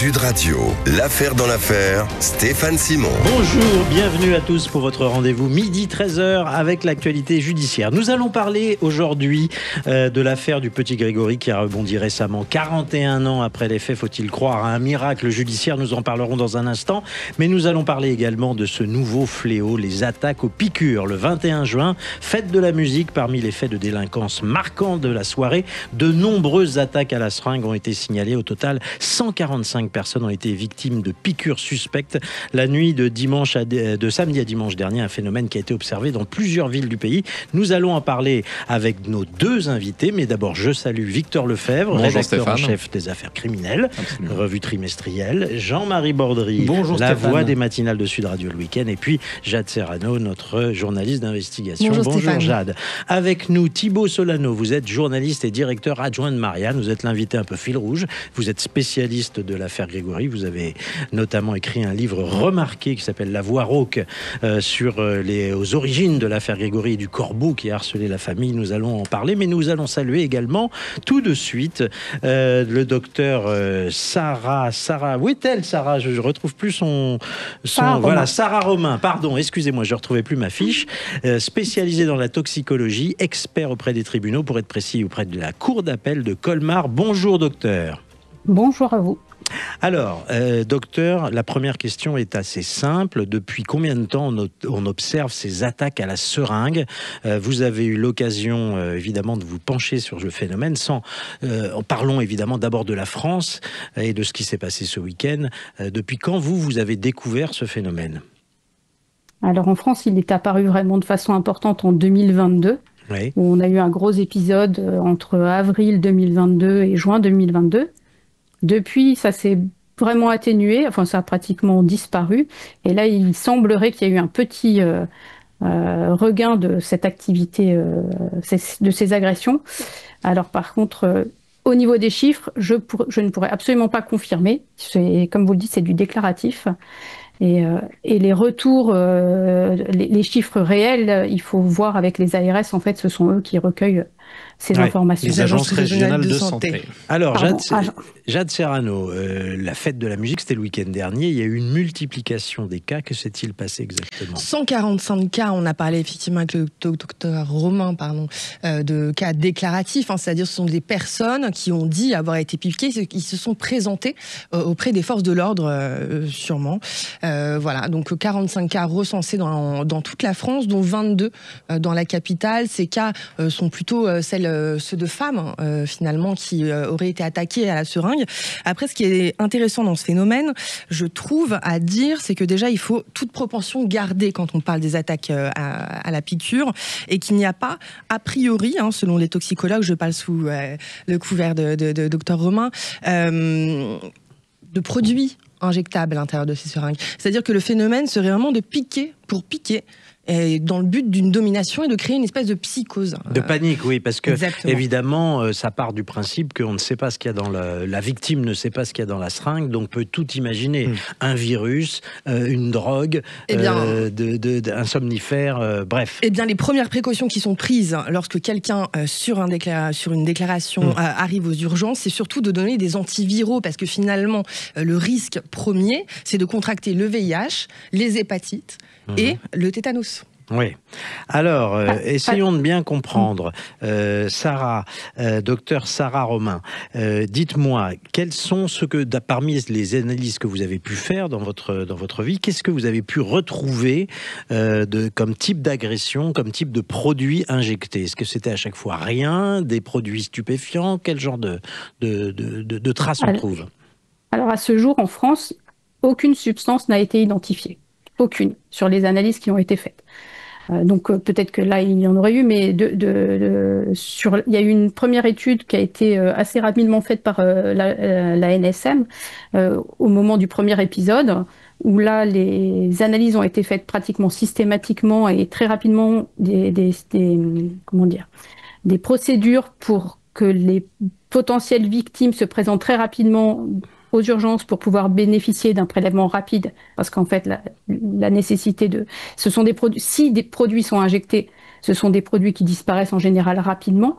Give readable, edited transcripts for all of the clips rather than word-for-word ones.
Sud Radio, l'affaire dans l'affaire, Stéphane Simon. Bonjour, bienvenue à tous pour votre rendez-vous midi 13h avec l'actualité judiciaire. Nous allons parler aujourd'hui de l'affaire du petit Grégory qui a rebondi récemment. 41 ans après les faits, faut-il croire à un miracle judiciaire? Nous en parlerons dans un instant. Mais nous allons parler également de ce nouveau fléau, les attaques aux piqûres. Le 21 juin, fête de la musique. Parmi les faits de délinquance marquants de la soirée, de nombreuses attaques à la seringue ont été signalées. Au total, 145 personnes ont été victimes de piqûres suspectes la nuit de samedi à dimanche dernier, un phénomène qui a été observé dans plusieurs villes du pays. Nous allons en parler avec nos deux invités, mais d'abord je salue Victor Lefebvre, rédacteur en chef des affaires criminelles, revue trimestrielle, Jean-Marie Bordry, bonjour la Stéphane. voix des matinales de Sud Radio le week-end, et puis Jade Serrano, notre journaliste d'investigation. Bonjour Jade. Avec nous Thibaut Solano, vous êtes journaliste et directeur adjoint de Marianne, vous êtes l'invité un peu fil rouge, vous êtes spécialiste de l'affaire Grégory, vous avez notamment écrit un livre remarqué qui s'appelle La Voix rauque aux origines de l'affaire Grégory et du corbeau qui a harcelé la famille. Nous allons en parler, mais nous allons saluer également tout de suite le docteur Sarah, où est-elle Sarah? Je ne retrouve plus son voilà, Sarah Romain, pardon, excusez-moi, je ne retrouvais plus ma fiche, spécialisée dans la toxicologie, expert auprès des tribunaux, pour être précis, auprès de la cour d'appel de Colmar. Bonjour docteur. Bonjour à vous. Alors, docteur, la première question est assez simple. Depuis combien de temps on observe ces attaques à la seringue? Vous avez eu l'occasion, évidemment, de vous pencher sur le phénomène. Parlons évidemment d'abord de la France et de ce qui s'est passé ce week-end. Depuis quand vous avez découvert ce phénomène? Alors en France, il est apparu vraiment de façon importante en 2022. Oui. Où on a eu un gros épisode entre avril 2022 et juin 2022. Depuis, ça s'est vraiment atténué, enfin ça a pratiquement disparu. Et là, il semblerait qu'il y a eu un petit regain de cette activité, de ces agressions. Alors par contre, au niveau des chiffres, je ne pourrais absolument pas confirmer. Comme vous le dites, c'est du déclaratif. Et les retours, les chiffres réels, il faut voir avec les ARS. En fait, ce sont eux qui recueillent ces informations. Les agences régionales de santé. Alors, Jade Serrano, la fête de la musique, c'était le week-end dernier. Il y a eu une multiplication des cas. Que s'est-il passé exactement? 145 cas. On a parlé effectivement avec le docteur Romain, de cas déclaratifs. C'est-à-dire, ce sont des personnes qui ont dit avoir été piquées, qui se sont présentées auprès des forces de l'ordre, sûrement. Voilà, donc 45 cas recensés dans toute la France, dont 22 dans la capitale. Ces cas sont plutôt ceux de femmes, finalement, qui auraient été attaquées à la seringue. Après, ce qui est intéressant dans ce phénomène, je trouve, à dire, c'est que déjà, il faut toute proportion garder quand on parle des attaques à la piqûre, et qu'il n'y a pas, a priori, selon les toxicologues, je parle sous le couvert de docteur Romain, de produits injectables à l'intérieur de ces seringues. C'est-à-dire que le phénomène serait vraiment de piquer pour piquer, et dans le but d'une domination et de créer une espèce de psychose. De panique, oui, parce que exactement. Évidemment, ça part du principe qu'on ne sait pas ce qu'il y a dans la victime ne sait pas ce qu'il y a dans la seringue, donc peut tout imaginer. Un virus, une drogue, un somnifère, bref. Eh bien, les premières précautions qui sont prises lorsque quelqu'un sur une déclaration arrive aux urgences, c'est surtout de donner des antiviraux, parce que finalement, le risque premier, c'est de contracter le VIH, les hépatites et le tétanos. Oui. Alors, essayons de bien comprendre. Sarah, docteur Sarah Romain, dites-moi, quels sont parmi les analyses que vous avez pu faire dans votre vie, qu'est-ce que vous avez pu retrouver comme type d'agression, comme type de produit injecté? Est-ce que c'était à chaque fois rien, des produits stupéfiants? Quel genre de traces on trouve? Alors, à ce jour, en France, aucune substance n'a été identifiée. Aucune, sur les analyses qui ont été faites. Donc peut-être que là il y en aurait eu, mais il y a eu une première étude qui a été assez rapidement faite par la NSM au moment du premier épisode, où là les analyses ont été faites pratiquement systématiquement et très rapidement, des procédures pour que les potentielles victimes se présentent très rapidement aux urgences pour pouvoir bénéficier d'un prélèvement rapide, parce qu'en fait la nécessité si des produits sont injectés, Ce sont des produits qui disparaissent en général rapidement,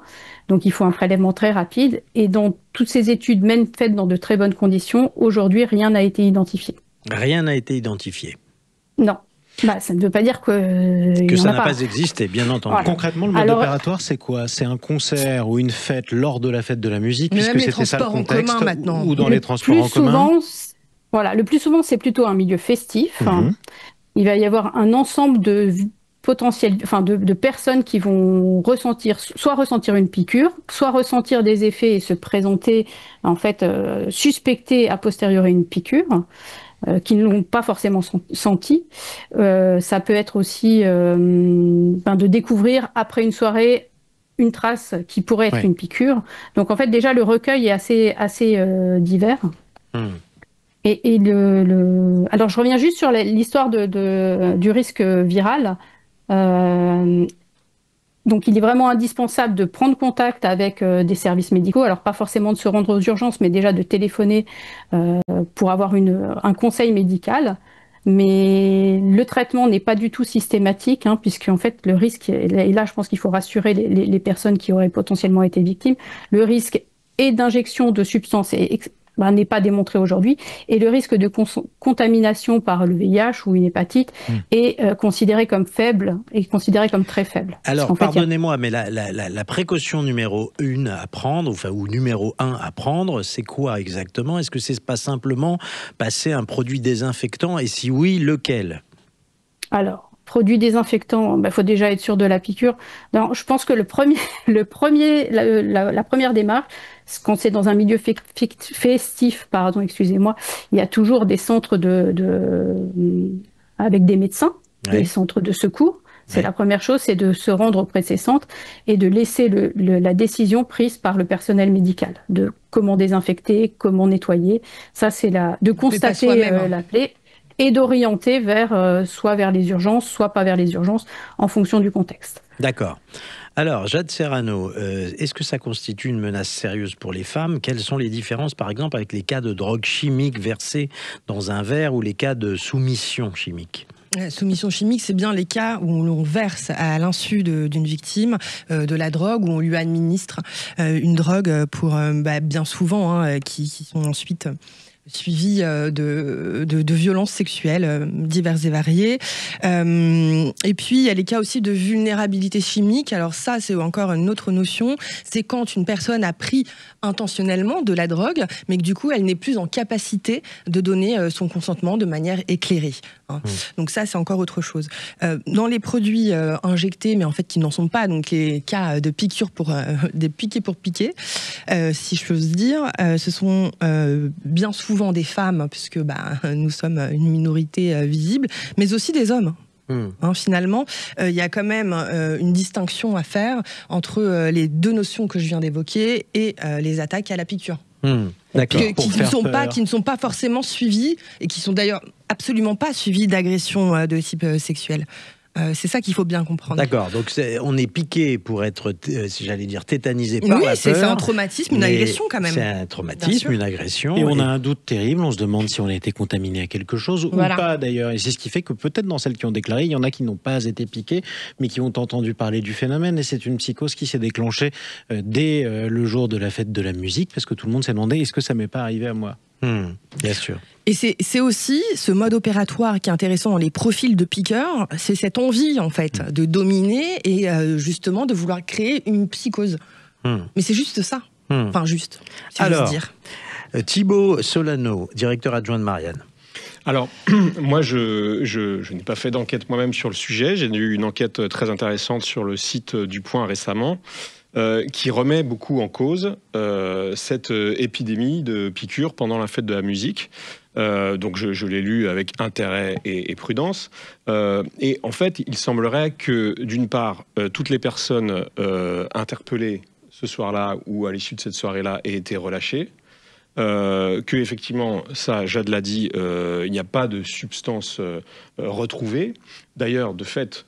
donc il faut un prélèvement très rapide. Et dans toutes ces études, même faites dans de très bonnes conditions, aujourd'hui, rien n'a été identifié. Rien n'a été identifié. Non. Bah, ça ne veut pas dire que ça n'a pas existé, bien entendu. Voilà. Concrètement, le mode opératoire, c'est quoi? C'est un concert ou une fête lors de la fête de la musique, puisque c'était ça le contexte, ou dans les transports en commun? Voilà, le plus souvent, c'est plutôt un milieu festif. Il va y avoir un ensemble de potentiels, de personnes qui vont soit ressentir une piqûre, soit ressentir des effets et se présenter, en fait, suspecter a posteriori une piqûre. Qui ne l'ont pas forcément senti. Ça peut être aussi de découvrir après une soirée une trace qui pourrait être une piqûre. Donc en fait déjà le recueil est assez divers. Et alors je reviens juste sur l'histoire du risque viral. Donc il est vraiment indispensable de prendre contact avec des services médicaux, alors pas forcément de se rendre aux urgences, mais déjà de téléphoner pour avoir un conseil médical. Mais le traitement n'est pas du tout systématique, puisqu'en fait le risque, et là je pense qu'il faut rassurer les personnes qui auraient potentiellement été victimes, le risque est d'injection de substances n'est pas démontré aujourd'hui, et le risque de contamination par le VIH ou une hépatite est considéré comme faible et considéré comme très faible. Alors, pardonnez-moi, mais la précaution numéro 1 à prendre, ou numéro 1 à prendre, c'est quoi exactement? Est-ce que c'est pas simplement passer un produit désinfectant, et si oui, lequel? Alors, produit désinfectant, faut déjà être sûr de la piqûre. Non, je pense que la première démarche, quand c'est dans un milieu festif, il y a toujours des centres avec des médecins, des centres de secours. C'est la première chose, c'est de se rendre auprès de ces centres et de laisser la décision prise par le personnel médical de comment désinfecter, comment nettoyer. Ça, c'est de constater la plaie et d'orienter soit vers les urgences, soit pas vers les urgences, en fonction du contexte. D'accord. Alors, Jade Serrano, est-ce que ça constitue une menace sérieuse pour les femmes? Quelles sont les différences, par exemple, avec les cas de drogue chimique versée dans un verre ou les cas de soumission chimique? Soumission chimique, c'est bien les cas où l'on verse à l'insu d'une victime de la drogue, où on lui administre une drogue pour, bien souvent, qui sont ensuite suivi de violences sexuelles diverses et variées. Et puis, il y a les cas aussi de vulnérabilité chimique. Alors ça, c'est encore une autre notion. C'est quand une personne a pris intentionnellement de la drogue, mais que du coup, elle n'est plus en capacité de donner son consentement de manière éclairée. Donc ça, c'est encore autre chose. Dans les produits injectés, mais en fait qui n'en sont pas, donc les cas de piqûres des piquets pour piquer, si je peux dire, ce sont bien souvent des femmes, puisque nous sommes une minorité visible, mais aussi des hommes. Finalement, il y a quand même une distinction à faire entre les deux notions que je viens d'évoquer et les attaques à la piqûre. Qui ne sont pas forcément suivies et qui sont d'ailleurs absolument pas suivies d'agressions de type sexuel. C'est ça qu'il faut bien comprendre. D'accord, donc on est piqué pour être, si j'allais dire, tétanisé par la peur. Oui, c'est un traumatisme, une agression quand même. C'est un traumatisme, une agression. Et on a un doute terrible, on se demande si on a été contaminé à quelque chose ou pas d'ailleurs. Et c'est ce qui fait que peut-être dans celles qui ont déclaré, il y en a qui n'ont pas été piquées, mais qui ont entendu parler du phénomène. Et c'est une psychose qui s'est déclenchée dès le jour de la fête de la musique, parce que tout le monde s'est demandé, est-ce que ça m'est pas arrivé à moi? Bien sûr. Et c'est aussi ce mode opératoire qui est intéressant dans les profils de piqueurs, c'est cette envie en fait de dominer et justement de vouloir créer une psychose. Mais c'est juste ça. Enfin juste, si j'ose dire. Thibaut Solano, directeur adjoint de Marianne. Alors, moi, je n'ai pas fait d'enquête moi-même sur le sujet. J'ai eu une enquête très intéressante sur le site du Point récemment. Qui remet beaucoup en cause cette épidémie de piqûres pendant la fête de la musique. Donc je l'ai lu avec intérêt et prudence. Et en fait, il semblerait que, d'une part, toutes les personnes interpellées ce soir-là ou à l'issue de cette soirée-là aient été relâchées. Que effectivement, ça, Jade l'a dit, il n'y a pas de substance retrouvée. D'ailleurs, de fait,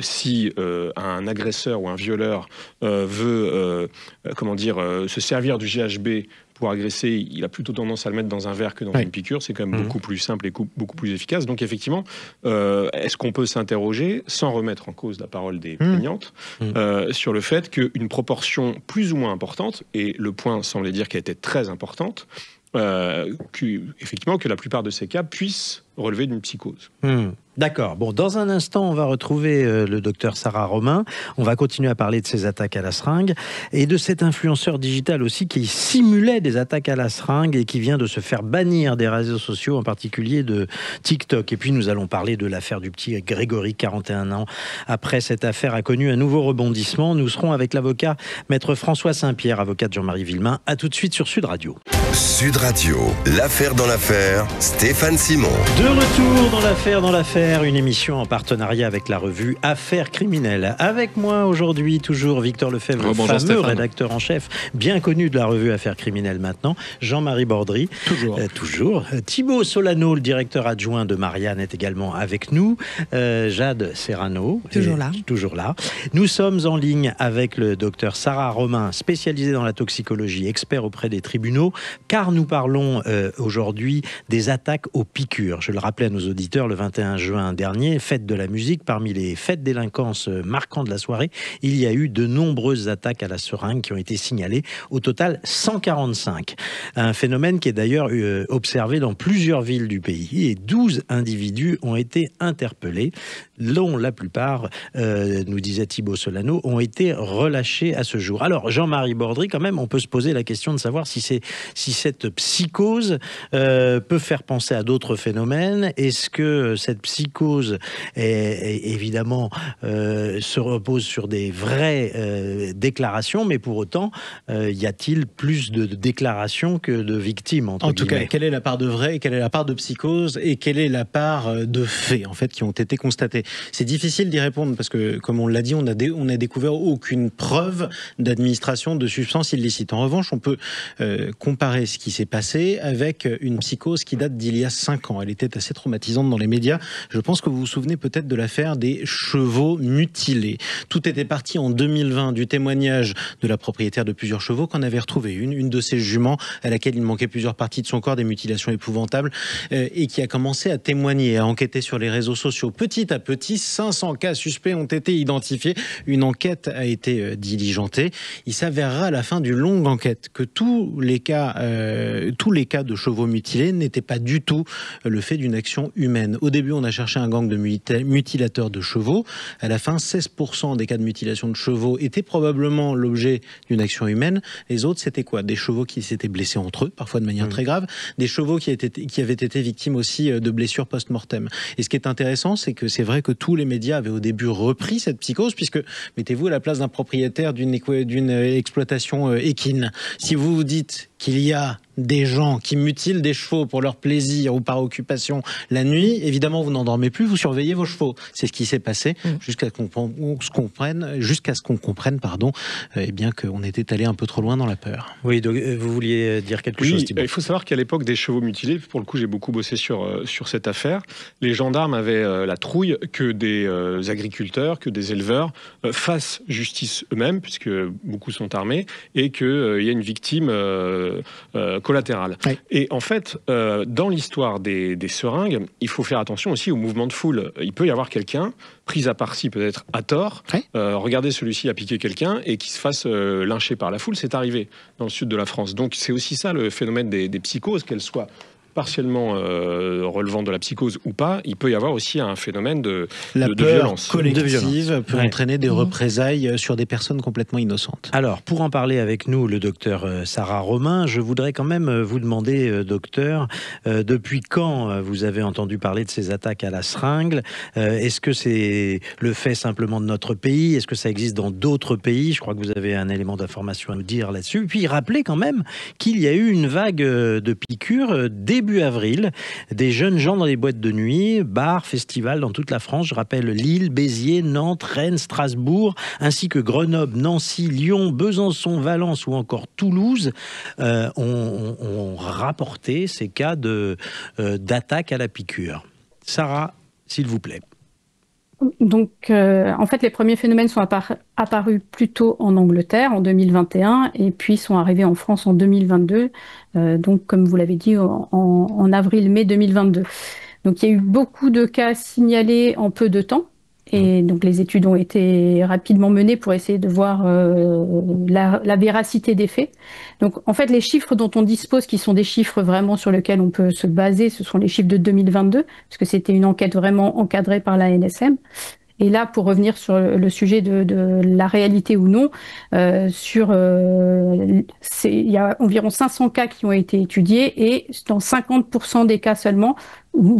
si un agresseur ou un violeur veut se servir du GHB pour agresser, il a plutôt tendance à le mettre dans un verre que dans une piqûre. C'est quand même beaucoup plus simple et beaucoup plus efficace. Donc effectivement, est-ce qu'on peut s'interroger, sans remettre en cause la parole des plaignantes, sur le fait qu'une proportion plus ou moins importante, et le point semblait dire qu'elle était très importante, effectivement que la plupart de ces cas puissent relever d'une psychose. D'accord. Bon, dans un instant, on va retrouver le docteur Sarah Romain. On va continuer à parler de ces attaques à la seringue et de cet influenceur digital aussi qui simulait des attaques à la seringue et qui vient de se faire bannir des réseaux sociaux, en particulier de TikTok. Et puis, nous allons parler de l'affaire du petit Grégory, 41 ans. Après, cette affaire a connu un nouveau rebondissement. Nous serons avec l'avocat Maître François Saint-Pierre, avocat de Jean-Marie Villemain. À tout de suite sur Sud Radio. Sud Radio, l'affaire dans l'affaire, Stéphane Simon. De retour dans l'affaire, une émission en partenariat avec la revue Affaires criminelles. Avec moi aujourd'hui, toujours Victor Lefebvre, fameux Stéphane, rédacteur en chef, bien connu de la revue Affaires criminelles maintenant. Jean-Marie Bordry. Toujours. Thibaut Solano, le directeur adjoint de Marianne, est également avec nous. Jade Serrano. Toujours là. Nous sommes en ligne avec le docteur Sarah Romain, spécialisée dans la toxicologie, expert auprès des tribunaux, car nous parlons aujourd'hui des attaques aux piqûres. Je le rappelais à nos auditeurs, le 21 juin dernier, fête de la musique, parmi les faits de délinquance marquants de la soirée, il y a eu de nombreuses attaques à la seringue qui ont été signalées, au total 145. Un phénomène qui est d'ailleurs observé dans plusieurs villes du pays et 12 individus ont été interpellés, dont la plupart, nous disait Thibaut Solano, ont été relâchés à ce jour. Alors, Jean-Marie Bordry, quand même, on peut se poser la question de savoir si cette psychose peut faire penser à d'autres phénomènes. Est-ce que cette psychose évidemment se repose sur des vraies déclarations, mais pour autant, y a-t-il plus de déclarations que de victimes, entre guillemets ? En tout cas, quelle est la part de vrai, quelle est la part de psychose et quelle est la part de faits, en fait, qui ont été constatés ? C'est difficile d'y répondre parce que, comme on l'a dit, on a découvert aucune preuve d'administration de substances illicites. En revanche, on peut comparer ce qui s'est passé avec une psychose qui date d'il y a 5 ans. Elle était assez traumatisante dans les médias. Je pense que vous vous souvenez peut-être de l'affaire des chevaux mutilés. Tout était parti en 2020 du témoignage de la propriétaire de plusieurs chevaux qu'on avait retrouvé une de ses juments à laquelle il manquait plusieurs parties de son corps, des mutilations épouvantables, et qui a commencé à témoigner, à enquêter sur les réseaux sociaux. Petit à petit, 500 cas suspects ont été identifiés. Une enquête a été diligentée. Il s'avérera à la fin d'une longue enquête que tous les cas de chevaux mutilés n'étaient pas du tout le fait d'une action humaine. Au début, on a cherché un gang de mutilateurs de chevaux. À la fin, 16% des cas de mutilation de chevaux étaient probablement l'objet d'une action humaine. Les autres, c'était quoi ? Des chevaux qui s'étaient blessés entre eux, parfois de manière très grave. Des chevaux qui avaient été victimes aussi de blessures post-mortem. Et ce qui est intéressant, c'est que c'est vrai que tous les médias avaient au début repris cette psychose, puisque mettez-vous à la place d'un propriétaire d'une exploitation équine. Si vous vous dites qu'il y a des gens qui mutilent des chevaux pour leur plaisir ou par occupation la nuit, évidemment vous n'endormez plus, vous surveillez vos chevaux. C'est ce qui s'est passé jusqu'à ce qu'on comprenne, eh bien qu'on était allé un peu trop loin dans la peur. Oui, donc vous vouliez dire quelque chose, Thibaut ? Il faut savoir qu'à l'époque des chevaux mutilés, pour le coup j'ai beaucoup bossé sur cette affaire, les gendarmes avaient la trouille que des agriculteurs, que des éleveurs fassent justice eux-mêmes, puisque beaucoup sont armés, et qu'il y a une victime collatérale. Oui. Et en fait, dans l'histoire des seringues, il faut faire attention aussi au mouvement de foule. Il peut y avoir quelqu'un, pris à partie peut-être à tort, regardez celui-ci a piqué quelqu'un et qui se fasse lyncher par la foule, c'est arrivé dans le sud de la France. Donc c'est aussi ça le phénomène des psychoses, qu'elles soient partiellement relevant de la psychose ou pas, il peut y avoir aussi un phénomène de violence. Collective peut entraîner des représailles sur des personnes complètement innocentes. Alors, pour en parler avec nous, le docteur Sarah Romain, je voudrais quand même vous demander, docteur, depuis quand vous avez entendu parler de ces attaques à la seringue ? Est-ce que c'est le fait simplement de notre pays ? Est-ce que ça existe dans d'autres pays ? Je crois que vous avez un élément d'information à nous dire là-dessus. Puis, rappelez quand même qu'il y a eu une vague de piqûres début avril, des jeunes gens dans les boîtes de nuit, bars, festivals dans toute la France. Je rappelle Lille, Béziers, Nantes, Rennes, Strasbourg, ainsi que Grenoble, Nancy, Lyon, Besançon, Valence ou encore Toulouse ont rapporté ces cas d'attaque à la piqûre. Sarah, s'il vous plaît. Donc, en fait, les premiers phénomènes sont apparus plutôt en Angleterre en 2021 et puis sont arrivés en France en 2022, donc comme vous l'avez dit, en avril-mai 2022. Donc, il y a eu beaucoup de cas signalés en peu de temps. Et donc les études ont été rapidement menées pour essayer de voir la véracité des faits. Donc en fait les chiffres dont on dispose, qui sont des chiffres vraiment sur lesquels on peut se baser, ce sont les chiffres de 2022, parce que c'était une enquête vraiment encadrée par la NSM. Et là, pour revenir sur le sujet de la réalité ou non, il y a environ 500 cas qui ont été étudiés et dans 50% des cas seulement, ou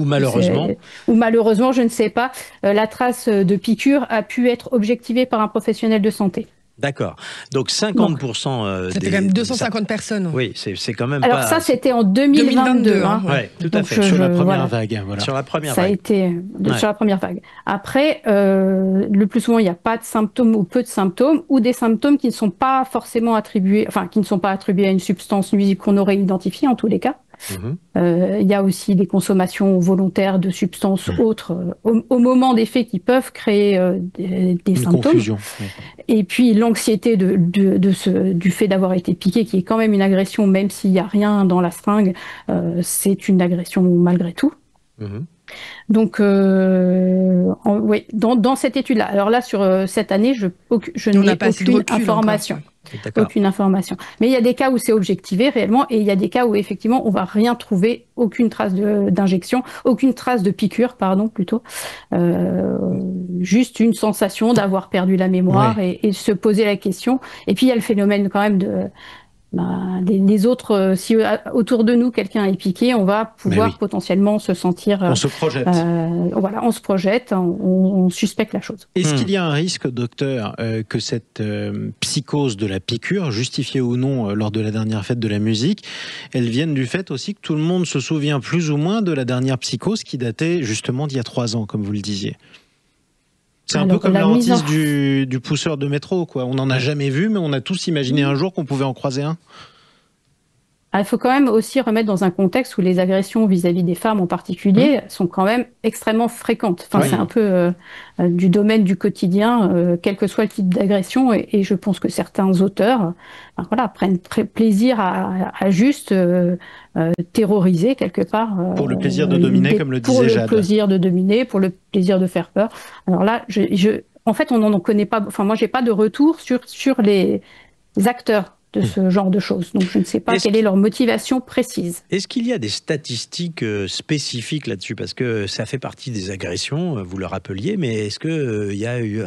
malheureusement, je ne sais pas, la trace de piqûre a pu être objectivée par un professionnel de santé. D'accord. Donc 50%. C'était quand même 250 personnes. Oui, c'est quand même. Alors pas... ça, c'était en 2022. Hein. Oui, tout à fait. Sur la première vague. Voilà. Sur la première ça vague. A été sur la première vague. Après, le plus souvent, il n'y a pas de symptômes ou peu de symptômes, ou des symptômes qui ne sont pas forcément attribués, qui ne sont pas attribués à une substance nuisible qu'on aurait identifiée en tous les cas. Il y a aussi des consommations volontaires de substances autres au moment des faits qui peuvent créer des symptômes. Confusion. Et puis l'anxiété du fait d'avoir été piqué, qui est quand même une agression, même s'il n'y a rien dans la seringue, c'est une agression malgré tout. Donc, oui, dans cette étude-là. Alors là, sur cette année, je n'ai aucune information. Aucune information. Mais il y a des cas où c'est objectivé réellement, et il y a des cas où effectivement on va rien trouver, aucune trace d'injection, aucune trace de piqûre, pardon, plutôt. Juste une sensation d'avoir perdu la mémoire et se poser la question. Et puis il y a le phénomène quand même des autres, si autour de nous quelqu'un est piqué, on va pouvoir potentiellement se sentir. On se projette. On se projette, on suspecte la chose. Est-ce qu'il y a un risque, docteur, que cette psychose de la piqûre, justifiée ou non lors de la dernière fête de la musique, elle vienne du fait aussi que tout le monde se souvient plus ou moins de la dernière psychose qui datait justement d'il y a 3 ans, comme vous le disiez? C'est un peu comme la hantise du pousseur de métro, quoi. On n'en a jamais vu, mais on a tous imaginé un jour qu'on pouvait en croiser un. Il faut quand même aussi remettre dans un contexte où les agressions vis-à-vis des femmes en particulier sont quand même extrêmement fréquentes. C'est un peu du domaine du quotidien, quel que soit le type d'agression. Et je pense que certains auteurs prennent plaisir à juste terroriser quelque part. Pour le plaisir de dominer, comme le disait Jade. Pour le plaisir de dominer, pour le plaisir de faire peur. Alors là, en fait, on n'en connaît pas. Moi, j'ai pas de retour sur les acteurs de ce genre de choses. Donc, je ne sais pas quelle est leur motivation précise. Est-ce qu'il y a des statistiques spécifiques là-dessus? Parce que ça fait partie des agressions, vous le rappeliez, mais est-ce qu'il y a eu,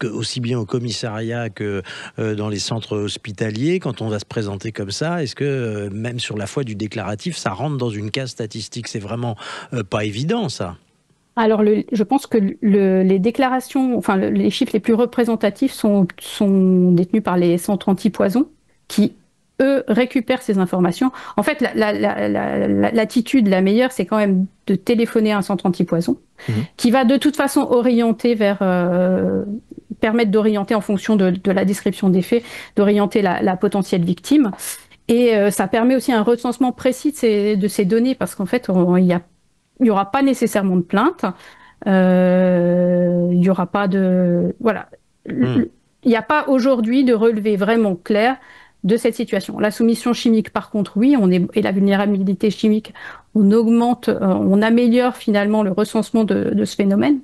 aussi bien au commissariat que dans les centres hospitaliers, quand on va se présenter comme ça, est-ce que même sur la foi du déclaratif, ça rentre dans une case statistique? C'est vraiment pas évident, ça. Alors, je pense que les déclarations, les chiffres les plus représentatifs sont détenus par les centres anti-poison, qui, eux, récupèrent ces informations. En fait, l'attitude la meilleure, c'est quand même de téléphoner à un centre anti-poison, qui va de toute façon orienter permettre d'orienter en fonction de la description des faits, d'orienter la potentielle victime. Et ça permet aussi un recensement précis de ces données, parce qu'en fait, il n'y aura pas nécessairement de plainte, il n'y aura pas de... Voilà. Il n'y a pas aujourd'hui de relevé vraiment clair de cette situation. La soumission chimique, par contre, oui, et la vulnérabilité chimique, on augmente, on améliore finalement le recensement de ce phénomène.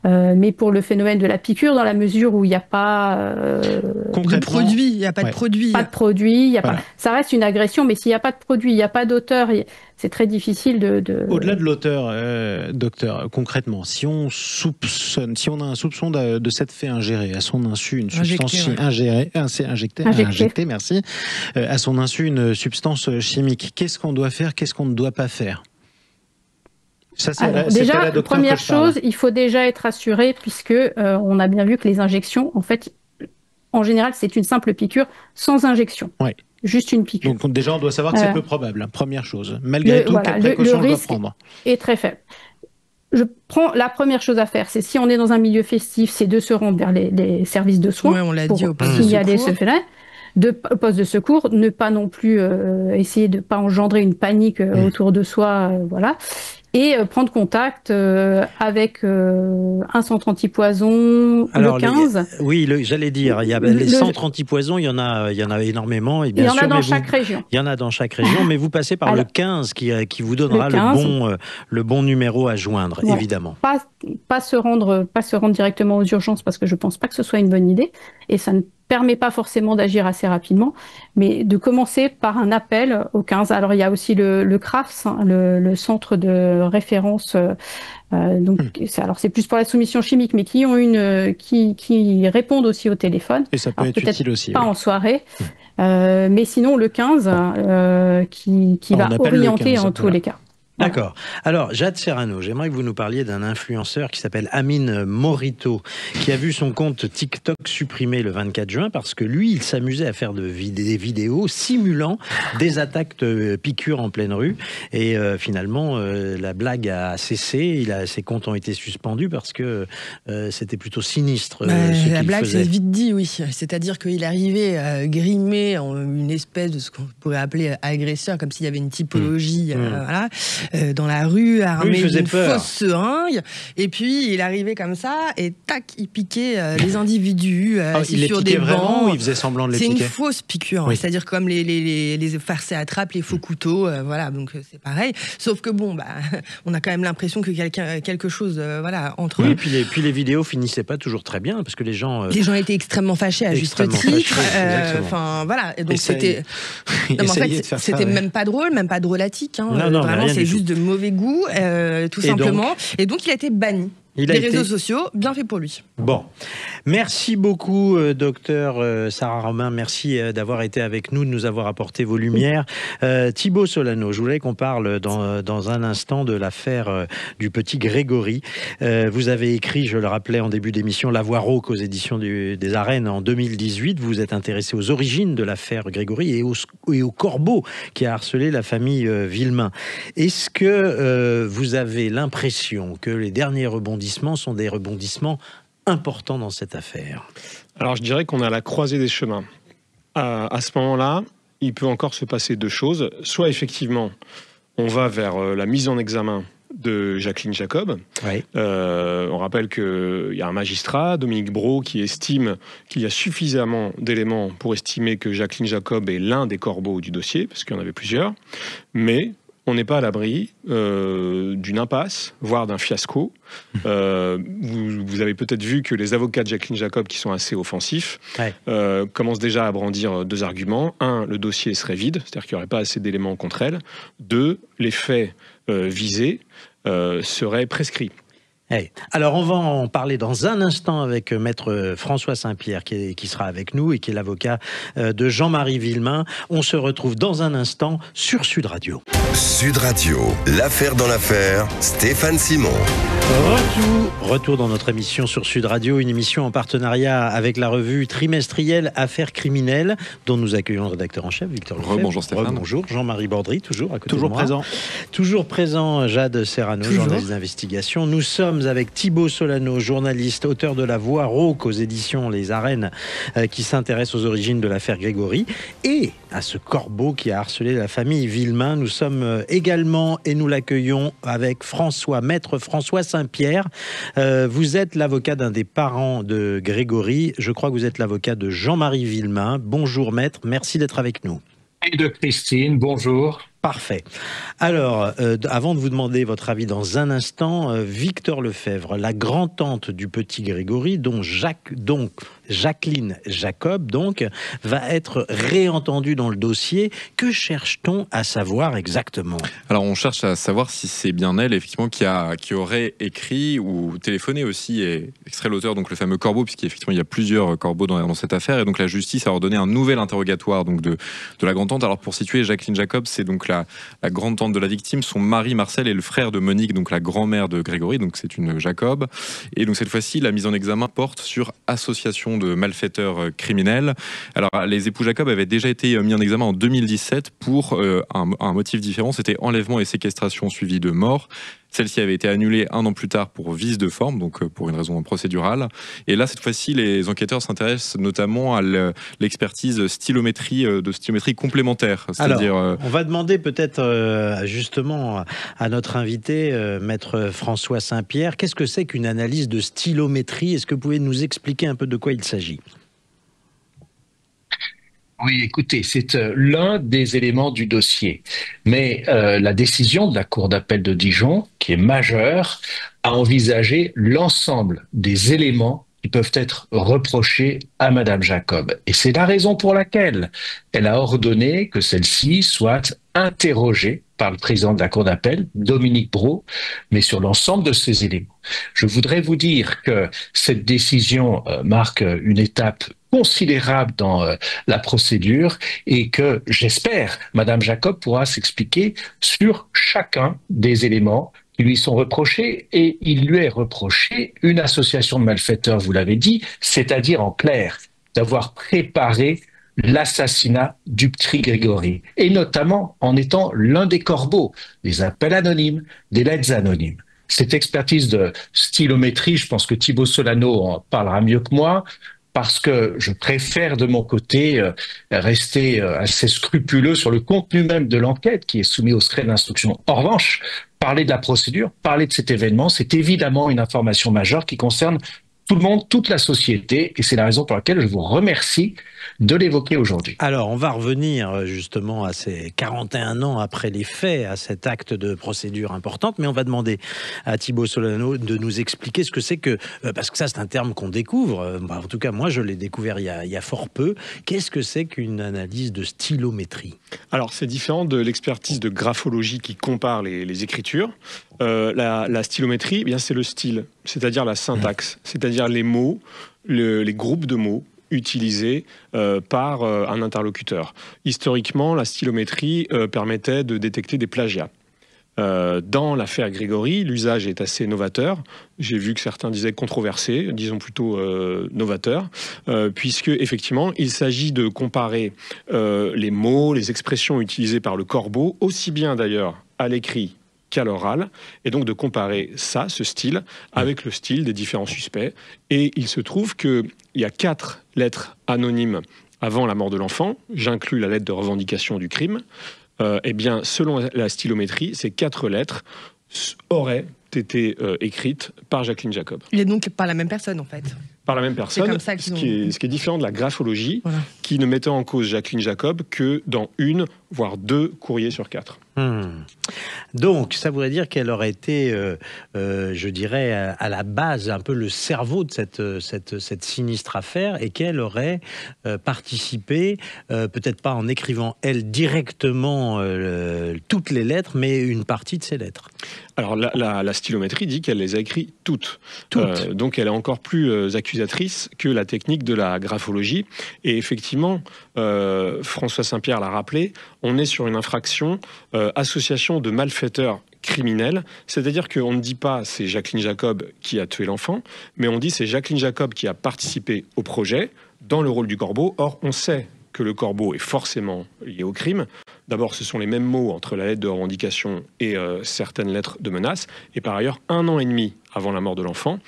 Mais pour le phénomène de la piqûre, dans la mesure où il n'y a pas de produit, il n'y a pas de produit. Pas de produit, il y a pas. Ça reste une agression, mais s'il n'y a pas de produit, il n'y a pas d'auteur, c'est très difficile de... Au-delà de l'auteur, docteur, concrètement, si on a un soupçon de s'être fait ingérer à son insu une substance injectée, merci, à son insu une substance chimique, qu'est-ce qu'on doit faire, qu'est-ce qu'on ne doit pas faire? Ça, déjà, première chose, il faut déjà être assuré, puisque on a bien vu que les injections, en fait, en général, c'est une simple piqûre sans injection. Ouais. Juste une piqûre. Donc déjà, on doit savoir que c'est peu probable, première chose. Malgré tout, quelle précaution on doit prendre? Est très faible. La première chose à faire, c'est si on est dans un milieu festif, c'est de se rendre vers les services de soins pour signaler ce phénomène. poste de secours, ne pas non plus essayer de pas engendrer une panique autour de soi, voilà. Et prendre contact avec un centre antipoison, le 15. J'allais dire, il y a les centres antipoison, il y en a énormément. Et bien il y en sûr, a dans chaque région. Il y en a dans chaque région, mais vous passez par le 15 qui vous donnera le bon numéro à joindre, évidemment. Pas se rendre directement aux urgences parce que je pense pas que ce soit une bonne idée. Et ça ne permet pas forcément d'agir assez rapidement, mais de commencer par un appel au 15. Alors il y a aussi le CRAFS, hein, le centre de référence. Alors c'est plus pour la soumission chimique, mais qui répondent aussi au téléphone. Et ça peut être utile aussi. Pas en soirée, mais sinon le 15 qui va orienter en tous les cas. D'accord. Alors, Jade Serrano, j'aimerais que vous nous parliez d'un influenceur qui s'appelle Amine Morito, qui a vu son compte TikTok supprimé le 24 juin parce que lui, il s'amusait à faire des vidéos simulant des attaques de piqûres en pleine rue. Et finalement, la blague a cessé. Ses comptes ont été suspendus parce que c'était plutôt sinistre. La blague, c'est vite dit, oui. C'est-à-dire qu'il arrivait grimé en une espèce de ce qu'on pourrait appeler agresseur, comme s'il y avait une typologie, voilà. Dans la rue, armé d'une fausse seringue, et puis il arrivait comme ça, et tac, il piquait les individus sur des bancs. Ou il faisait semblant de les piquer. C'est une fausse piqûre, c'est-à-dire comme les farces à attrape, les faux couteaux, voilà, donc c'est pareil. Sauf que bon, on a quand même l'impression que quelque chose, voilà, entre eux. Et puis les vidéos finissaient pas toujours très bien, parce que les gens étaient extrêmement fâchés à juste titre. Enfin voilà, et donc c'était même pas drôle, même pas drôlatique. Non, vraiment, c'est juste de mauvais goût, tout simplement. Et donc, il a été banni. Les réseaux sociaux, bien fait pour lui. Bon. Merci beaucoup, docteur Sarah Romain. Merci d'avoir été avec nous, de nous avoir apporté vos lumières. Thibaut Solano, je voulais qu'on parle dans un instant de l'affaire du petit Grégory. Vous avez écrit, je le rappelais en début d'émission, La Voix rauque aux éditions des Arènes en 2018. Vous êtes intéressé aux origines de l'affaire Grégory et au corbeau qui a harcelé la famille Villemain. Est-ce que vous avez l'impression que les derniers rebondissements sont des rebondissements importants dans cette affaire? Alors je dirais qu'on est à la croisée des chemins. À ce moment-là, il peut encore se passer deux choses. Soit effectivement, on va vers la mise en examen de Jacqueline Jacob. Oui. On rappelle qu'il y a un magistrat, Dominique Brault, qui estime qu'il y a suffisamment d'éléments pour estimer que Jacqueline Jacob est l'un des corbeaux du dossier, parce qu'il y en avait plusieurs. Mais on n'est pas à l'abri d'une impasse, voire d'un fiasco. Vous avez peut-être vu que les avocats de Jacqueline Jacob, qui sont assez offensifs, commencent déjà à brandir deux arguments. Un, le dossier serait vide, c'est-à-dire qu'il n'y aurait pas assez d'éléments contre elle. Deux, les faits visés seraient prescrits. Hey. Alors, on va en parler dans un instant avec maître François Saint-Pierre qui sera avec nous et qui est l'avocat de Jean-Marie Villemain. On se retrouve dans un instant sur Sud Radio. Sud Radio, l'affaire dans l'affaire, Stéphane Simon. Retour dans notre émission sur Sud Radio, une émission en partenariat avec la revue trimestrielle Affaires criminelles, dont nous accueillons le rédacteur en chef, Victor Lefebvre. Bonjour Stéphane. Bonjour, Jean-Marie Bordry, toujours à côté toujours de moi. Présent. Toujours présent, Jade Serrano, journaliste d'investigation. Nous sommes avec Thibaut Solano, journaliste, auteur de La Voix rauque aux éditions Les Arènes, qui s'intéresse aux origines de l'affaire Grégory et à ce corbeau qui a harcelé la famille Villemain. Nous sommes également, et nous l'accueillons avec maître François Saint-Pierre. Vous êtes l'avocat d'un des parents de Grégory. Je crois que vous êtes l'avocat de Jean-Marie Villemain. Bonjour maître, merci d'être avec nous. Et de Christine, bonjour. Parfait. Alors, avant de vous demander votre avis dans un instant, Victor Lefebvre, la grand-tante du petit Grégory, dont Jacqueline Jacob, va être réentendue dans le dossier. Que cherche-t-on à savoir exactement? Alors, on cherche à savoir si c'est bien elle, effectivement, qui aurait écrit ou téléphoné aussi et extrait l'auteur, donc le fameux corbeau, puisqu'effectivement, il y a plusieurs corbeaux dans cette affaire. Et donc, la justice a ordonné un nouvel interrogatoire donc, de la grand-tante. Alors, pour situer Jacqueline Jacob, c'est donc la grande-tante de la victime. Son mari, Marcel, est le frère de Monique, donc la grand-mère de Grégory, donc c'est une Jacob. Et donc, cette fois-ci, la mise en examen porte sur association association de malfaiteurs criminels. Alors, les époux Jacob avaient déjà été mis en examen en 2017 pour un motif différent, c'était enlèvement et séquestration suivi de mort. Celle-ci avait été annulée 1 an plus tard pour vice de forme, donc pour une raison procédurale. Et là, cette fois-ci, les enquêteurs s'intéressent notamment à l'expertise de stylométrie complémentaire. Alors, on va demander peut-être justement à notre invité, maître François Saint-Pierre, qu'est-ce que c'est qu'une analyse de stylométrie? Est-ce que vous pouvez nous expliquer un peu de quoi il s'agit? Oui, écoutez, c'est l'un des éléments du dossier. Mais la décision de la Cour d'appel de Dijon, qui est majeure, a envisagé l'ensemble des éléments qui peuvent être reprochés à Madame Jacob. Et c'est la raison pour laquelle elle a ordonné que celle-ci soit interrogée par le président de la Cour d'appel, Dominique Brault, mais sur l'ensemble de ces éléments. Je voudrais vous dire que cette décision marque une étape considérable dans la procédure et que, j'espère, Madame Jacob pourra s'expliquer sur chacun des éléments qui lui sont reprochés, et il lui est reproché une association de malfaiteurs, vous l'avez dit, c'est-à-dire en clair, d'avoir préparé l'assassinat du petit Grégory, et notamment en étant l'un des corbeaux, des appels anonymes, des lettres anonymes. Cette expertise de stylométrie, je pense que Thibaut Solano en parlera mieux que moi, parce que je préfère de mon côté rester assez scrupuleux sur le contenu même de l'enquête qui est soumis au secret d'instruction. En revanche, parler de la procédure, parler de cet événement, c'est évidemment une information majeure qui concerne tout le monde, toute la société, et c'est la raison pour laquelle je vous remercie de l'évoquer aujourd'hui. Alors, on va revenir justement à ces 41 ans après les faits, à cet acte de procédure importante, mais on va demander à Thibaut Solano de nous expliquer ce que c'est que, parce que ça c'est un terme qu'on découvre, en tout cas moi je l'ai découvert il y a fort peu, qu'est-ce que c'est qu'une analyse de stylométrie? Alors c'est différent de l'expertise de graphologie qui compare les écritures. La stylométrie, eh bien c'est le style, c'est-à-dire la syntaxe, c'est-à-dire les mots, les groupes de mots utilisés par un interlocuteur. Historiquement, la stylométrie permettait de détecter des plagiats. Dans l'affaire Grégory, l'usage est assez novateur. J'ai vu que certains disaient controversé, disons plutôt novateur, puisque effectivement, il s'agit de comparer les mots, les expressions utilisées par le corbeau, aussi bien d'ailleurs à l'écrit qu'à l'oral, et donc de comparer ça, ce style, avec le style des différents suspects. Et il se trouve qu'il y a 4 lettres anonymes avant la mort de l'enfant, j'inclus la lettre de revendication du crime, eh bien, selon la stylométrie, ces 4 lettres auraient été écrites par Jacqueline Jacob. Il est donc pas la même personne, en fait. Par la même personne, ce qui est différent de la graphologie, voilà, qui ne mettait en cause Jacqueline Jacob que dans 1, voire 2 courriers sur 4. Donc, ça voudrait dire qu'elle aurait été, je dirais, à la base, un peu le cerveau de cette sinistre affaire, et qu'elle aurait participé, peut-être pas en écrivant, elle, directement toutes les lettres, mais une partie de ces lettres. Alors, la stylométrie dit qu'elle les a écrites toutes. Donc, elle est encore plus accusatrice que la technique de la graphologie. Et effectivement, François Saint-Pierre l'a rappelé, on est sur une infraction association de malfaiteurs criminels, c'est-à-dire qu'on ne dit pas c'est Jacqueline Jacob qui a tué l'enfant, mais on dit c'est Jacqueline Jacob qui a participé au projet dans le rôle du corbeau. Or, on sait que le corbeau est forcément lié au crime. D'abord, ce sont les mêmes mots entre la lettre de revendication et certaines lettres de menace. Et par ailleurs, 1 an et demi avant la mort de l'enfant,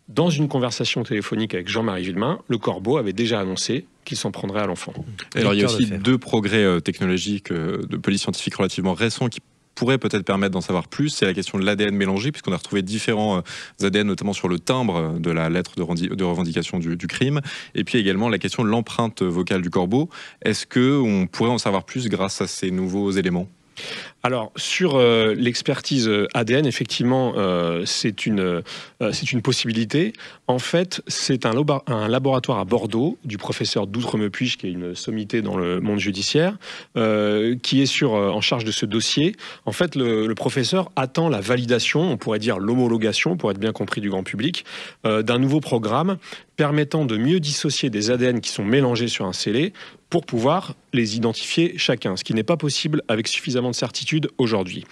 dans une conversation téléphonique avec Jean-Marie Villemain, le corbeau avait déjà annoncé qu'il s'en prendrait à l'enfant. Alors, il y a aussi 2 progrès technologiques de police scientifique relativement récents qui pourrait peut-être permettre d'en savoir plus. C'est la question de l'ADN mélangé, puisqu'on a retrouvé différents ADN, notamment sur le timbre de la lettre de revendication du crime. Et puis également la question de l'empreinte vocale du corbeau. Est-ce qu'on pourrait en savoir plus grâce à ces nouveaux éléments ? Alors, sur l'expertise ADN, effectivement, c'est une possibilité. En fait, c'est un laboratoire à Bordeaux du professeur Doutre-Meupuich, qui est une sommité dans le monde judiciaire, qui est en charge de ce dossier. En fait, le professeur attend la validation, on pourrait dire l'homologation, pour être bien compris du grand public, d'un nouveau programme permettant de mieux dissocier des ADN qui sont mélangés sur un scellé pour pouvoir les identifier chacun, ce qui n'est pas possible avec suffisamment de certitude aujourd'hui.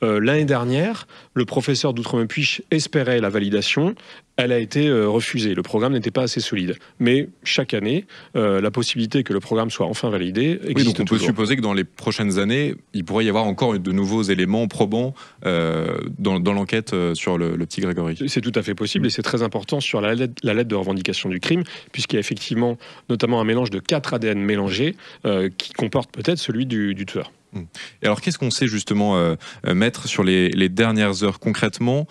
L'année dernière, le professeur Doutre-Meupuich espérait la validation. elle a été refusée. Le programme n'était pas assez solide. Mais chaque année, la possibilité que le programme soit enfin validé existe. Oui, donc on peut toujours. supposer que dans les prochaines années, il pourrait y avoir encore de nouveaux éléments probants dans l'enquête sur le petit Grégory. C'est tout à fait possible et c'est très important sur la lettre de revendication du crime, puisqu'il y a effectivement notamment un mélange de 4 ADN mélangés qui comporte peut-être celui du tueur. Et alors, qu'est-ce qu'on sait justement, Maître, sur les dernières heures concrètement,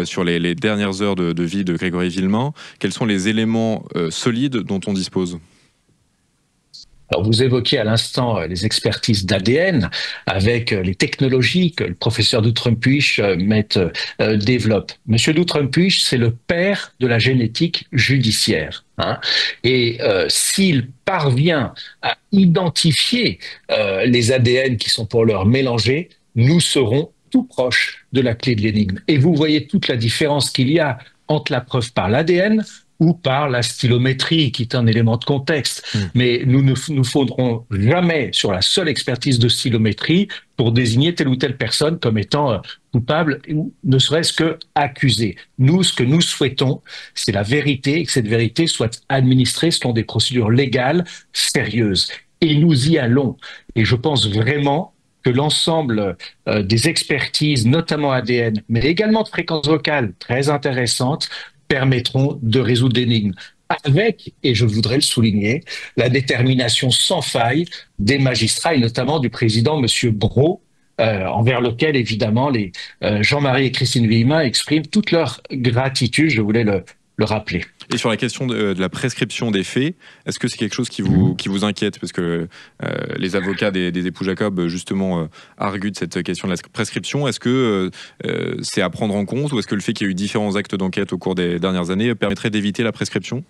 sur les dernières heures de vie de Grégory Villemain? Quels sont les éléments solides dont on dispose? Alors, vous évoquiez à l'instant les expertises d'ADN avec les technologies que le professeur Doutrenpuich développe. Monsieur Doutrenpuich, c'est le père de la génétique judiciaire. Et s'il parvient à identifier les ADN qui sont pour l'heure mélangés, nous serons tout proches de la clé de l'énigme. Et vous voyez toute la différence qu'il y a entre la preuve par l'ADN ou par la stylométrie, qui est un élément de contexte. Mais nous ne nous fonderons jamais sur la seule expertise de stylométrie pour désigner telle ou telle personne comme étant coupable ou ne serait-ce que accusée. Nous, ce que nous souhaitons, c'est la vérité, et que cette vérité soit administrée selon des procédures légales sérieuses. Et nous y allons. Et je pense vraiment que l'ensemble des expertises, notamment ADN, mais également de fréquences vocales très intéressantes, permettront de résoudre l'énigme. Avec, et je voudrais le souligner, la détermination sans faille des magistrats et notamment du président M. Brault, envers lequel, évidemment, les Jean-Marie et Christine Villemain expriment toute leur gratitude, je voulais le rappeler. Et sur la question de la prescription des faits, est-ce que c'est quelque chose qui vous inquiète? Parce que les avocats des époux Jacob, justement, arguent de cette question de la prescription. Est-ce que c'est à prendre en compte, ou est-ce que le fait qu'il y ait eu différents actes d'enquête au cours des dernières années permettrait d'éviter la prescription?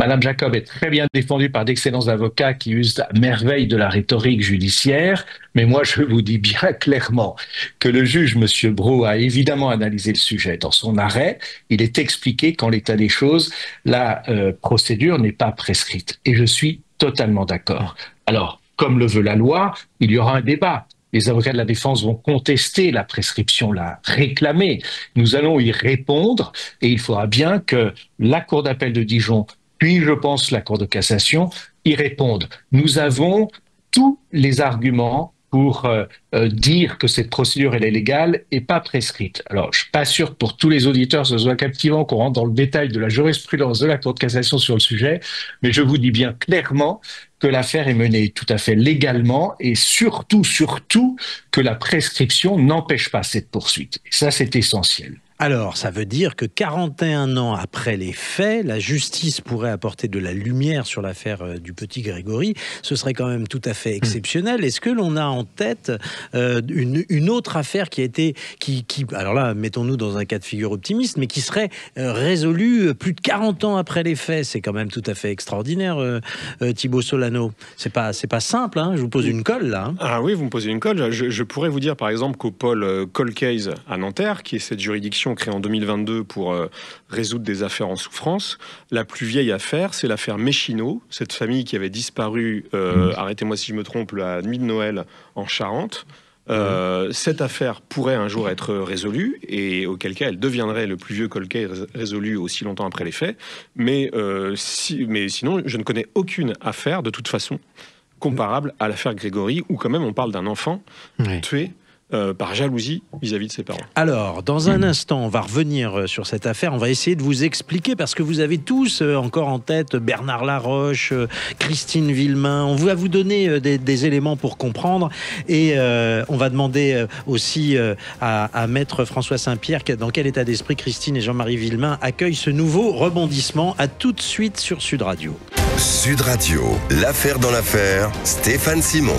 Madame Jacob est très bien défendue par d'excellents avocats qui usent à merveille de la rhétorique judiciaire, mais moi je vous dis bien clairement que le juge Monsieur Brault a évidemment analysé le sujet. Dans son arrêt, il est expliqué qu'en l'état des choses, la procédure n'est pas prescrite. Et je suis totalement d'accord. Alors, comme le veut la loi, il y aura un débat. Les avocats de la défense vont contester la prescription, la réclamer. Nous allons y répondre et il faudra bien que la Cour d'appel de Dijon, puis je pense la Cour de cassation, y répondent. Nous avons tous les arguments pour dire que cette procédure elle est légale et pas prescrite. Alors, je suis pas sûr que pour tous les auditeurs ce soit captivant qu'on rentre dans le détail de la jurisprudence de la Cour de cassation sur le sujet, mais je vous dis bien clairement que l'affaire est menée tout à fait légalement et surtout que la prescription n'empêche pas cette poursuite. Et ça, c'est essentiel. Alors, ça veut dire que 41 ans après les faits, la justice pourrait apporter de la lumière sur l'affaire du petit Grégory. Ce serait quand même tout à fait exceptionnel. Est-ce que l'on a en tête une autre affaire qui a été, alors là, mettons-nous dans un cas de figure optimiste, mais qui serait résolue plus de 40 ans après les faits? C'est quand même tout à fait extraordinaire, Thibaut Solano. C'est pas simple, hein. Je vous pose une colle, là. Hein. Ah oui, vous me posez une colle. Je pourrais vous dire, par exemple, qu'au pôle Cold Case à Nanterre, qui est cette juridiction créée en 2022 pour résoudre des affaires en souffrance, la plus vieille affaire, c'est l'affaire Méchineau, cette famille qui avait disparu, arrêtez-moi si je me trompe, la nuit de Noël en Charente. Cette affaire pourrait un jour être résolue, et auquel cas elle deviendrait le plus vieux cold case résolu aussi longtemps après les faits. Mais sinon, je ne connais aucune affaire, de toute façon, comparable à l'affaire Grégory, où quand même on parle d'un enfant tué par jalousie vis-à-vis de ses parents. Alors, dans un instant, on va revenir sur cette affaire. On va essayer de vous expliquer, parce que vous avez tous encore en tête Bernard Laroche, Christine Villemain. On va vous donner des éléments pour comprendre. Et on va demander aussi à Maître François Saint-Pierre dans quel état d'esprit Christine et Jean-Marie Villemain accueillent ce nouveau rebondissement. À tout de suite sur Sud Radio. Sud Radio, l'affaire dans l'affaire, Stéphane Simon.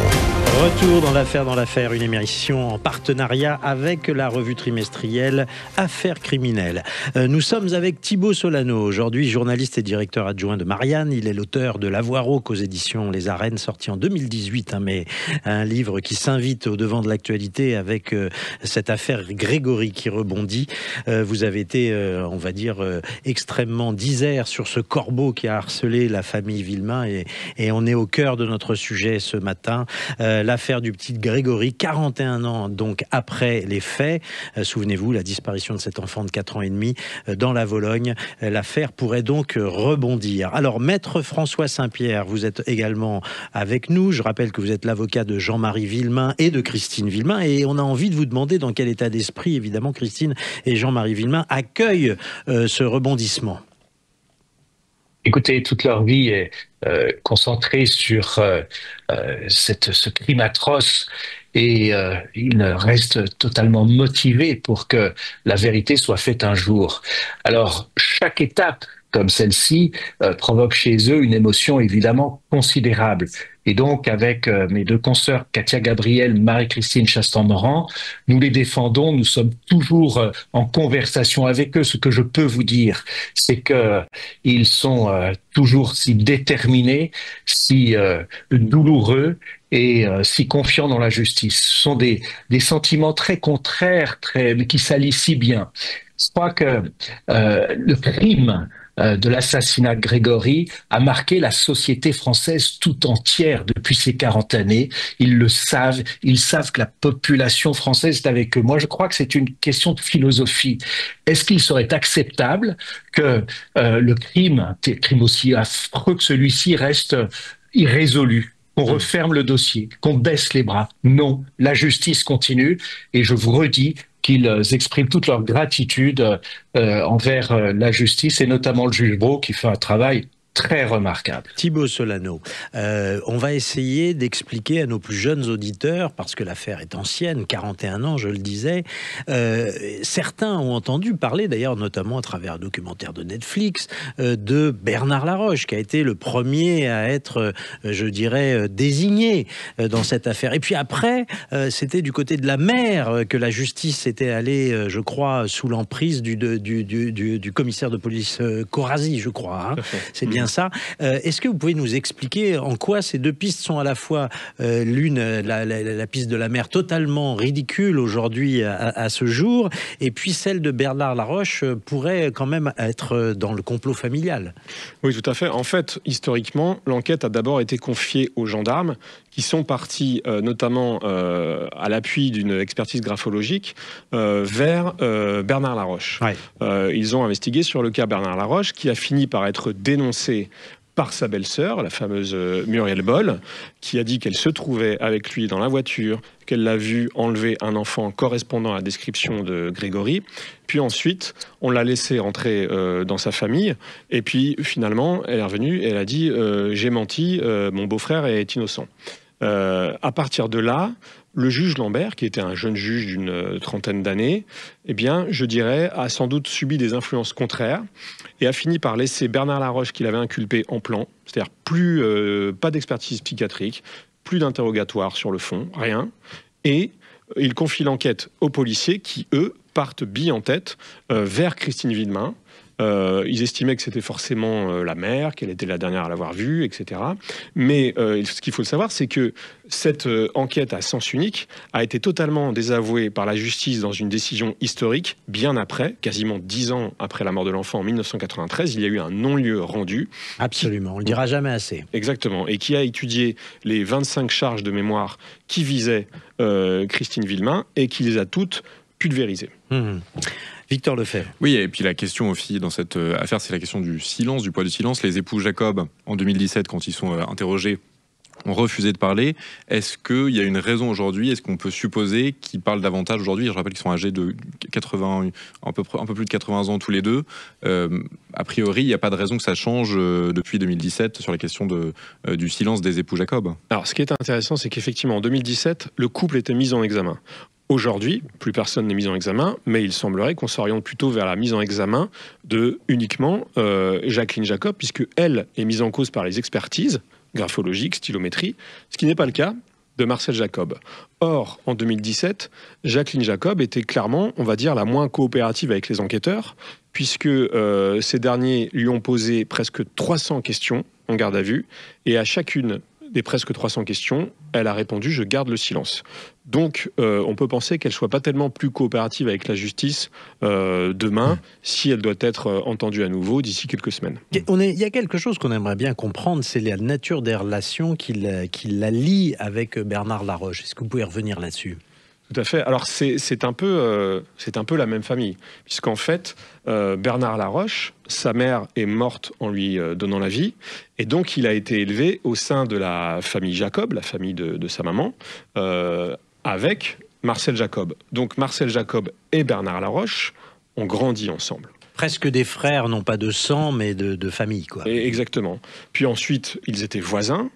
Retour dans l'affaire, une émission en partenariat avec la revue trimestrielle Affaires criminelles. Nous sommes avec Thibaut Solano, aujourd'hui journaliste et directeur adjoint de Marianne. Il est l'auteur de La Voix rauque aux éditions Les Arènes, sorti en 2018, mais un livre qui s'invite au devant de l'actualité avec cette affaire Grégory qui rebondit. Vous avez été, on va dire, extrêmement disert sur ce corbeau qui a harcelé la famille famille Villemain et on est au cœur de notre sujet ce matin. L'affaire du petit Grégory, 41 ans donc après les faits. Souvenez-vous, la disparition de cet enfant de 4 ans et demi dans la Vologne. L'affaire pourrait donc rebondir. Alors, maître François Saint-Pierre, vous êtes également avec nous. Je rappelle que vous êtes l'avocat de Jean-Marie Villemain et de Christine Villemain et on a envie de vous demander dans quel état d'esprit, évidemment, Christine et Jean-Marie Villemain accueillent ce rebondissement. Écoutez, toute leur vie est concentrée sur ce crime atroce et ils restent totalement motivés pour que la vérité soit faite un jour. Alors, chaque étape comme celle-ci provoque chez eux une émotion évidemment considérable. Et donc, avec mes deux consoeurs, Katia Gabriel, Marie-Christine Chastan-Morand, nous les défendons, nous sommes toujours en conversation avec eux. Ce que je peux vous dire, c'est que ils sont toujours si déterminés, si douloureux et si confiants dans la justice. Ce sont des sentiments très contraires, mais qui s'allient si bien. Je crois que le crime de l'assassinat de Grégory a marqué la société française tout entière depuis ces 40 années. Ils le savent, ils savent que la population française est avec eux. Moi, je crois que c'est une question de philosophie. Est-ce qu'il serait acceptable que le crime aussi affreux que celui-ci reste irrésolu, qu'on referme le dossier, qu'on baisse les bras? Non, la justice continue et je vous redis qu'ils expriment toute leur gratitude envers la justice et notamment le juge Brault qui fait un travail très remarquable. Thibaut Solano, on va essayer d'expliquer à nos plus jeunes auditeurs, parce que l'affaire est ancienne, 41 ans, je le disais. Certains ont entendu parler, d'ailleurs, notamment à travers un documentaire de Netflix, de Bernard Laroche, qui a été le premier à être, je dirais, désigné dans cette affaire. Et puis après, c'était du côté de la mère que la justice était allée, je crois, sous l'emprise du commissaire de police Corazi, je crois. Hein. C'est bien ça. Est-ce que vous pouvez nous expliquer en quoi ces deux pistes sont à la fois l'une, la piste de la mère totalement ridicule aujourd'hui à ce jour, et puis celle de Bernard Laroche pourrait quand même être dans le complot familial? Oui, tout à fait. En fait, historiquement, l'enquête a d'abord été confiée aux gendarmes qui sont partis notamment à l'appui d'une expertise graphologique vers Bernard Laroche. Ouais. Ils ont investigué sur le cas Bernard Laroche qui a fini par être dénoncé par sa belle-sœur, la fameuse Muriel Boll, qui a dit qu'elle se trouvait avec lui dans la voiture, qu'elle l'a vu enlever un enfant correspondant à la description de Grégory. Puis ensuite, on l'a laissé rentrer dans sa famille. Et puis finalement, elle est revenue et elle a dit « j'ai menti, mon beau-frère est innocent ». À partir de là, le juge Lambert, qui était un jeune juge d'une trentaine d'années, eh bien, je dirais, a sans doute subi des influences contraires et a fini par laisser Bernard Laroche, qu'il avait inculpé en plan, c'est-à-dire plus pas d'expertise psychiatrique, plus d'interrogatoire sur le fond, rien, et il confie l'enquête aux policiers qui, eux, partent bille en tête vers Christine Villemain. Ils estimaient que c'était forcément la mère, qu'elle était la dernière à l'avoir vue, etc. Mais ce qu'il faut savoir, c'est que cette enquête à sens unique a été totalement désavouée par la justice dans une décision historique, bien après, quasiment 10 ans après la mort de l'enfant en 1993, il y a eu un non-lieu rendu. Absolument, on ne le dira jamais assez. Exactement, et qui a étudié les 25 charges de mémoire qui visaient Christine Villemain et qui les a toutes pulvérisées. Victor Lefebvre. Oui, et puis la question aussi dans cette affaire, c'est la question du silence, du poids du silence. Les époux Jacob, en 2017, quand ils sont interrogés, ont refusé de parler. Est-ce qu'il y a une raison aujourd'hui? Est-ce qu'on peut supposer qu'ils parlent davantage aujourd'hui? Je rappelle qu'ils sont âgés de 80, un peu plus de 80 ans tous les deux. A priori, il n'y a pas de raison que ça change depuis 2017 sur la question du silence des époux Jacob. Alors, ce qui est intéressant, c'est qu'effectivement, en 2017, le couple était mis en examen. Aujourd'hui, plus personne n'est mis en examen, mais il semblerait qu'on s'oriente plutôt vers la mise en examen de uniquement Jacqueline Jacob, puisque elle est mise en cause par les expertises graphologiques, stylométrie, ce qui n'est pas le cas de Marcel Jacob. Or, en 2017, Jacqueline Jacob était clairement, on va dire, la moins coopérative avec les enquêteurs, puisque ces derniers lui ont posé presque 300 questions en garde à vue, et à chacune des presque 300 questions, elle a répondu « je garde le silence ». Donc, on peut penser qu'elle ne soit pas tellement plus coopérative avec la justice demain, si elle doit être entendue à nouveau d'ici quelques semaines. Il y a quelque chose qu'on aimerait bien comprendre, c'est la nature des relations qui la lie avec Bernard Laroche. Est-ce que vous pouvez revenir là-dessus ? Tout à fait. Alors, c'est un peu la même famille, puisqu'en fait, Bernard Laroche, sa mère est morte en lui donnant la vie, et donc il a été élevé au sein de la famille Jacob, la famille de sa maman, avec Marcel Jacob. Donc Marcel Jacob et Bernard Laroche ont grandi ensemble. Presque des frères, non pas de sang, mais de famille, quoi. Et exactement. Puis ensuite, ils étaient voisins.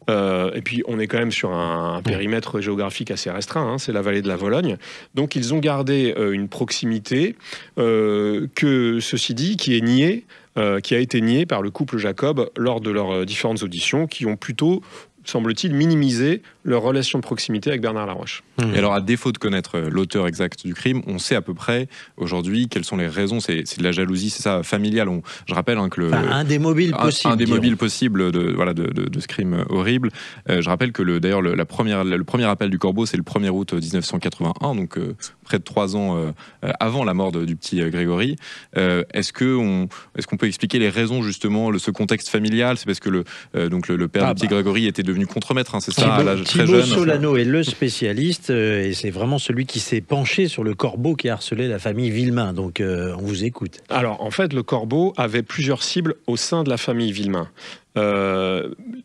Et puis, on est quand même sur un périmètre géographique assez restreint, hein, c'est la vallée de la Vologne. Donc, ils ont gardé une proximité que, ceci dit, qui a été niée par le couple Jacob lors de leurs différentes auditions, qui ont plutôt, semble-t-il, minimisé leur relation de proximité avec Bernard Laroche. Et alors, à défaut de connaître l'auteur exact du crime, on sait à peu près aujourd'hui quelles sont les raisons. C'est de la jalousie, c'est ça, familiale. Je rappelle que un des mobiles possibles. Un des mobiles possibles de ce crime horrible. Je rappelle que d'ailleurs le premier appel du Corbeau, c'est le 1er août 1981, donc près de 3 ans avant la mort du petit Grégory. Est-ce qu'on peut expliquer les raisons justement, ce contexte familial? C'est parce que le père du petit Grégory était devenu contremaître, hein, c'est ça, à l'âge très jeune. Thibaut Solano est le spécialiste et c'est vraiment celui qui s'est penché sur le Corbeau qui a harcelé la famille Villemain. Donc on vous écoute. Alors en fait, le Corbeau avait plusieurs cibles au sein de la famille Villemain.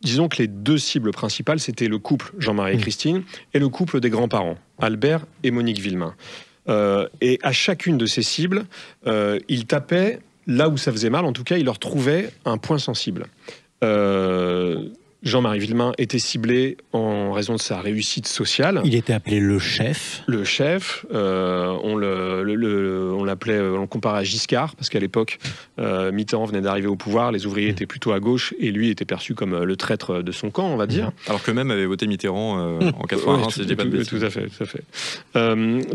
Disons que les 2 cibles principales, c'était le couple Jean-Marie et Christine et le couple des grands-parents, Albert et Monique Villemain. Et à chacune de ces cibles, il tapait là où ça faisait mal, en tout cas, il leur trouvait un point sensible. Jean-Marie Villemain était ciblé en raison de sa réussite sociale. Il était appelé le chef. Le chef, on l'appelait, on le comparait à Giscard, parce qu'à l'époque, Mitterrand venait d'arriver au pouvoir, les ouvriers étaient plutôt à gauche, et lui était perçu comme le traître de son camp, on va dire. Alors que même avait voté Mitterrand en 81, si je dis pas de bêtises. Tout à fait.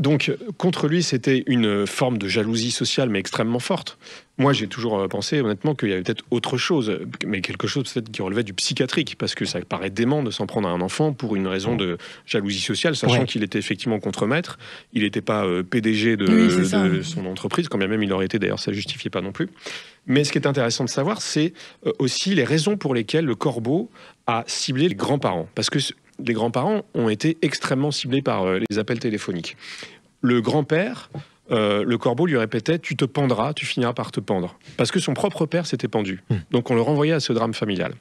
Donc, contre lui, c'était une forme de jalousie sociale, mais extrêmement forte. Moi, j'ai toujours pensé, honnêtement, qu'il y avait peut-être autre chose, mais quelque chose peut-être qui relevait du psychiatrique, parce que ça paraît dément de s'en prendre à un enfant pour une raison de jalousie sociale, sachant qu'il était effectivement contremaître, il n'était pas PDG de son entreprise, quand bien même il aurait été, d'ailleurs, ça ne justifiait pas non plus. Mais ce qui est intéressant de savoir, c'est aussi les raisons pour lesquelles le Corbeau a ciblé les grands-parents, parce que les grands-parents ont été extrêmement ciblés par les appels téléphoniques. Le grand-père... le Corbeau lui répétait « tu te pendras, tu finiras par te pendre ». Parce que son propre père s'était pendu. Donc on le renvoyait à ce drame familial.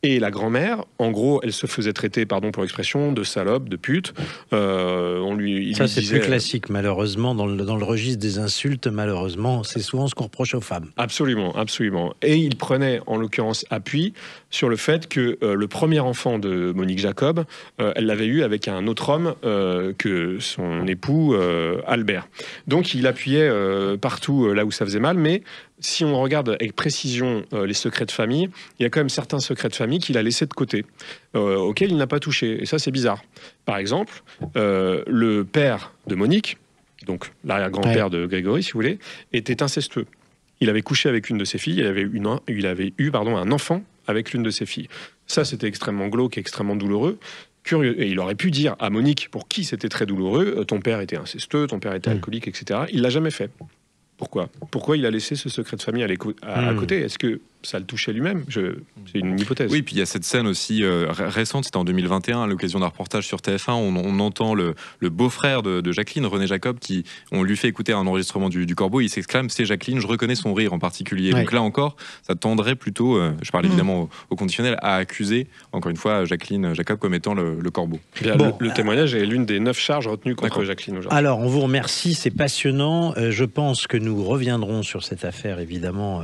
Et la grand-mère, en gros, elle se faisait traiter, pardon pour l'expression, de salope, de pute. C'est plus classique, malheureusement, dans le registre des insultes, malheureusement, c'est souvent ce qu'on reproche aux femmes. Absolument, absolument. Et il prenait, en l'occurrence, appui sur le fait que le premier enfant de Monique Jacob, elle l'avait eu avec un autre homme que son époux, Albert. Donc il appuyait partout là où ça faisait mal, mais... Si on regarde avec précision les secrets de famille, il y a quand même certains secrets de famille qu'il a laissés de côté, auxquels il n'a pas touché. Et ça, c'est bizarre. Par exemple, le père de Monique, donc l'arrière-grand-père de Grégory, si vous voulez, était incestueux. Il avait couché avec une de ses filles, il avait eu un enfant avec l'une de ses filles. Ça, c'était extrêmement glauque et extrêmement douloureux. Curieux. Et il aurait pu dire à Monique, pour qui c'était très douloureux, ton père était incestueux, ton père était alcoolique, etc. Il l'a jamais fait. Pourquoi il a laissé ce secret de famille à côté? Est-ce que ça le touchait lui-même? C'est une hypothèse. Oui, puis il y a cette scène aussi récente, c'était en 2021, à l'occasion d'un reportage sur TF1, on entend le beau-frère de Jacqueline, René Jacob, on lui fait écouter un enregistrement du Corbeau, il s'exclame « c'est Jacqueline, je reconnais son rire en particulier ». Donc là encore, ça tendrait plutôt, je parle évidemment au conditionnel, à accuser, encore une fois, Jacqueline Jacob comme étant le Corbeau. Le témoignage est l'une des 9 charges retenues contre Jacqueline aujourd'hui. Alors, on vous remercie, c'est passionnant. Je pense que nous reviendrons sur cette affaire, évidemment,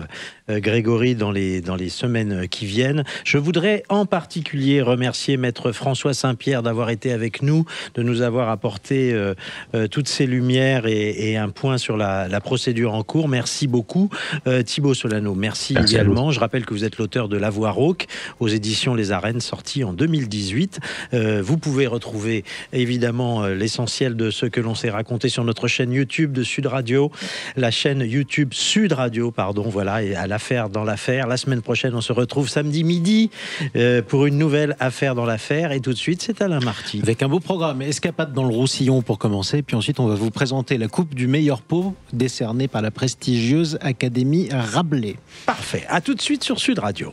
Grégory, dans les semaines qui viennent. Je voudrais en particulier remercier Maître François Saint-Pierre d'avoir été avec nous, de nous avoir apporté toutes ces lumières et un point sur la procédure en cours. Merci beaucoup. Thibaut Solano, merci également. Je rappelle que vous êtes l'auteur de La Voix rauque aux éditions Les Arènes, sorti en 2018. Vous pouvez retrouver évidemment l'essentiel de ce que l'on s'est raconté sur notre chaîne YouTube de Sud Radio, la chaîne YouTube Sud Radio, pardon, voilà, et à l'affaire dans l'affaire l'affaire. La semaine prochaine, on se retrouve samedi midi pour une nouvelle affaire dans l'affaire. Et tout de suite, c'est Alain Marty. Avec un beau programme, escapade dans le Roussillon pour commencer. Puis ensuite, on va vous présenter la coupe du meilleur pot décernée par la prestigieuse Académie Rabelais. Parfait. À tout de suite sur Sud Radio.